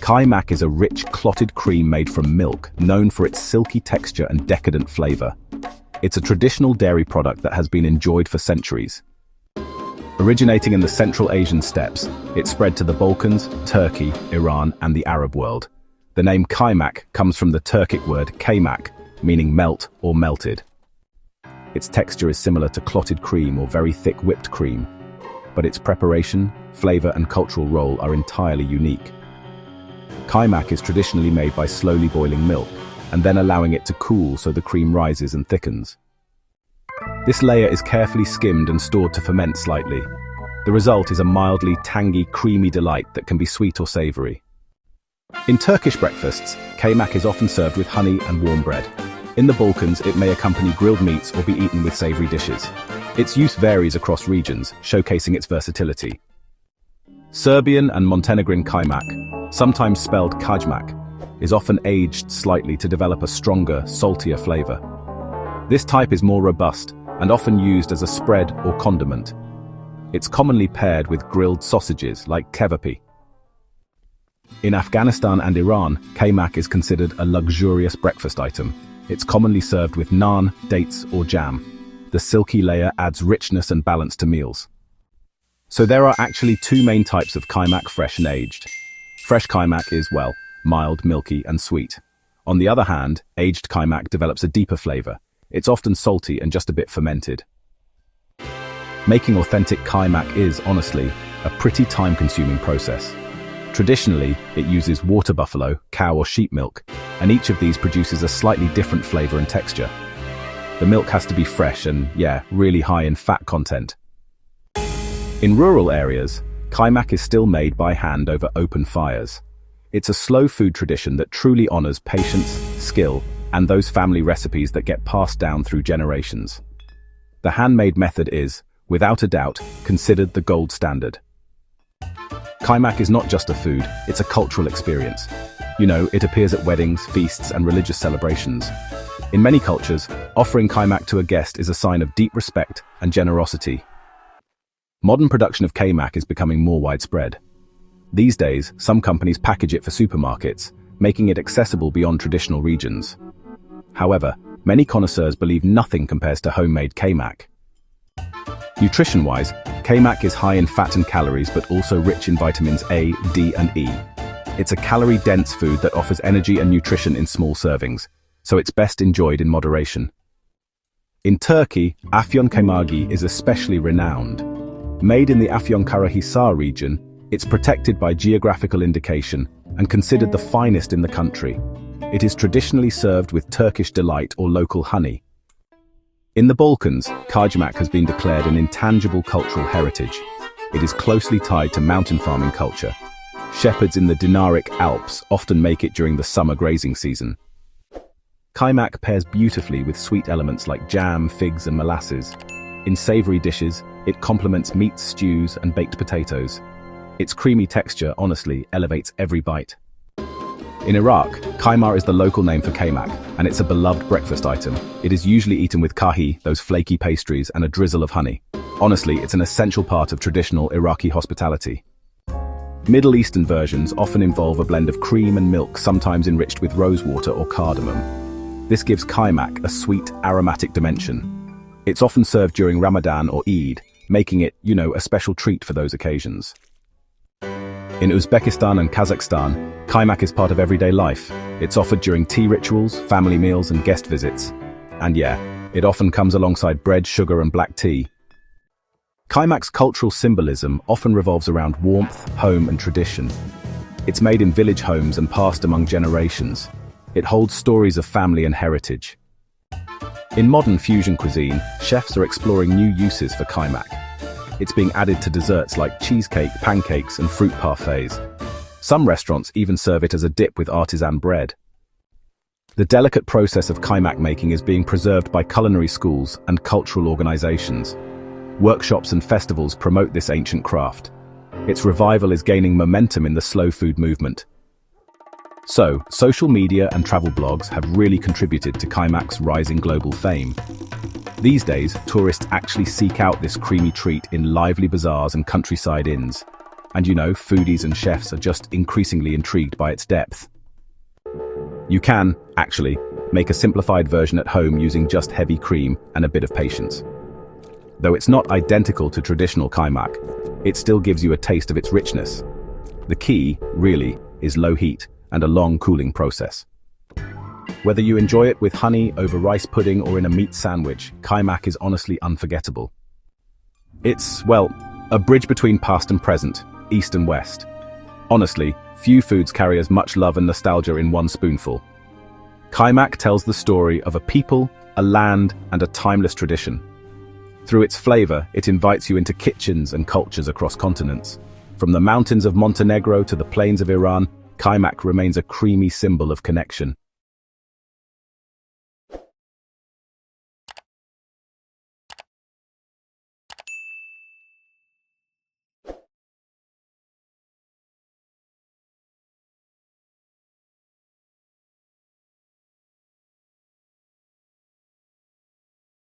Kaymak is a rich, clotted cream made from milk, known for its silky texture and decadent flavor. It's a traditional dairy product that has been enjoyed for centuries. Originating in the Central Asian steppes, it spread to the Balkans, Turkey, Iran, and the Arab world. The name Kaymak comes from the Turkic word Kaymak, meaning melt or melted. Its texture is similar to clotted cream or very thick whipped cream, but its preparation, flavor, and cultural role are entirely unique. Kaymak is traditionally made by slowly boiling milk, and then allowing it to cool so the cream rises and thickens. This layer is carefully skimmed and stored to ferment slightly. The result is a mildly tangy, creamy delight that can be sweet or savory. In Turkish breakfasts, Kaymak is often served with honey and warm bread. In the Balkans, it may accompany grilled meats or be eaten with savory dishes. Its use varies across regions, showcasing its versatility. Serbian and Montenegrin Kaymak, sometimes spelled Kajmak, is often aged slightly to develop a stronger, saltier flavor. This type is more robust and often used as a spread or condiment. It's commonly paired with grilled sausages like kevapi. In Afghanistan and Iran, Kaymak is considered a luxurious breakfast item. It's commonly served with naan, dates, or jam. The silky layer adds richness and balance to meals. So there are actually two main types of Kaymak, fresh and aged. Fresh Kaymak is, well, mild, milky, and sweet. On the other hand, aged Kaymak develops a deeper flavor. It's often salty and just a bit fermented. Making authentic Kaymak is, honestly, a pretty time-consuming process. Traditionally, it uses water buffalo, cow or sheep milk, and each of these produces a slightly different flavor and texture. The milk has to be fresh and, really high in fat content. In rural areas, Kaymak is still made by hand over open fires. It's a slow food tradition that truly honors patience, skill, and those family recipes that get passed down through generations. The handmade method is, without a doubt, considered the gold standard. Kaymak is not just a food, it's a cultural experience. It appears at weddings, feasts, and religious celebrations. In many cultures, offering Kaymak to a guest is a sign of deep respect and generosity. Modern production of Kaymak is becoming more widespread. These days, some companies package it for supermarkets, making it accessible beyond traditional regions. However, many connoisseurs believe nothing compares to homemade Kaymak. Nutrition-wise, Kaymak is high in fat and calories but also rich in vitamins A, D, and E. It's a calorie-dense food that offers energy and nutrition in small servings, so it's best enjoyed in moderation. In Turkey, Afyon Kaymağı is especially renowned. Made in the Afyon Karahisar region, it's protected by geographical indication and considered the finest in the country. It is traditionally served with Turkish delight or local honey. In the Balkans, Kaymak has been declared an intangible cultural heritage. It is closely tied to mountain farming culture. Shepherds in the Dinaric Alps often make it during the summer grazing season. Kaymak pairs beautifully with sweet elements like jam, figs, and molasses. In savory dishes, it complements meats, stews, and baked potatoes. Its creamy texture, honestly, elevates every bite. In Iraq, Qeimar is the local name for Kaymak, and it's a beloved breakfast item. It is usually eaten with kahi, those flaky pastries, and a drizzle of honey. Honestly, it's an essential part of traditional Iraqi hospitality. Middle Eastern versions often involve a blend of cream and milk, sometimes enriched with rosewater or cardamom. This gives Kaymak a sweet, aromatic dimension. It's often served during Ramadan or Eid, making it, a special treat for those occasions. In Uzbekistan and Kazakhstan, Kaymak is part of everyday life. It's offered during tea rituals, family meals, and guest visits. And it often comes alongside bread, sugar, and black tea. Kaymak's cultural symbolism often revolves around warmth, home, and tradition. It's made in village homes and passed among generations. It holds stories of family and heritage. In modern fusion cuisine, chefs are exploring new uses for Kaymak. It's being added to desserts like cheesecake, pancakes, and fruit parfaits. Some restaurants even serve it as a dip with artisan bread. The delicate process of Kaymak making is being preserved by culinary schools and cultural organizations. Workshops and festivals promote this ancient craft. Its revival is gaining momentum in the slow food movement. So, social media and travel blogs have really contributed to Kaymak's rising global fame. These days, tourists actually seek out this creamy treat in lively bazaars and countryside inns. And you know, foodies and chefs are just increasingly intrigued by its depth. You can, actually, make a simplified version at home using just heavy cream and a bit of patience. Though it's not identical to traditional kaymak, it still gives you a taste of its richness. The key, really, is low heat and a long cooling process. Whether you enjoy it with honey over rice pudding or in a meat sandwich, kaymak is honestly unforgettable. It's, well, a bridge between past and present, east and west. Honestly, few foods carry as much love and nostalgia in one spoonful. Kaymak tells the story of a people, a land, and a timeless tradition. Through its flavor, it invites you into kitchens and cultures across continents. From the mountains of Montenegro to the plains of Iran, Kaymak remains a creamy symbol of connection.